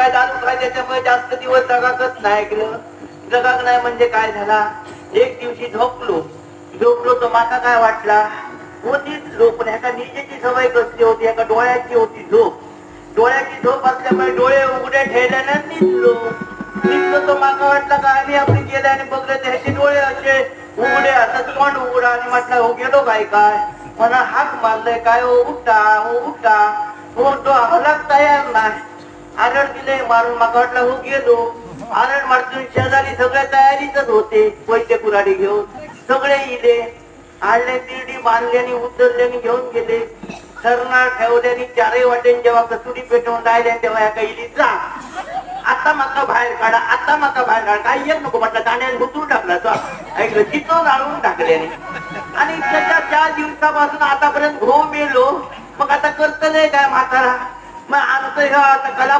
काय दारू काय त्याच्यामुळे जास्त दिवस जगाकच नाही ऐकलं. जगाक नाही म्हणजे काय झाला, एक दिवशी झोपलो तर माका काय वाटला, होतीच झोप. ह्याका निजेची सवय कसली होती, एका डोळ्याची होती झोप. डोळ्याची झोप असल्यामुळे डोळे उघडे ठेवल्यानं निघलो तो माका वाटला का आम्ही आपली गेले आणि बघले त्याचे डोळे असे उघडे असत, तोंड उघडा. आणि म्हटलं हो गेलो काय काय, मला हाक मारलंय काय, हो उठा हो उठा. हो तो हलाक तयार नाही, आरड दिले मारून. माका वाटलं हो गेलो. आरड मारतून शेजारी सगळ्या तयारीतच होते, पैसे कुराडी घेऊन सगळे इले. आले तिरडी बांधल्याने उचलल्याने घेऊन गेले. सरणार ठेवल्याने चारही वाटेन जेव्हा कसुरी पेटवून राहिले तेव्हा या काही जा आता माका बाहेर काढा, आता माका बाहेर काढा. काही येत नको म्हटलं, ताण्याने गुंतून टाकला तो ऐकलं, चितो जाळून टाकल्याने. आणि त्याच्या 4 दिवसापासून आतापर्यंत घो मेलो. मग आता करत नाही काय म्हातारा, मग आता कला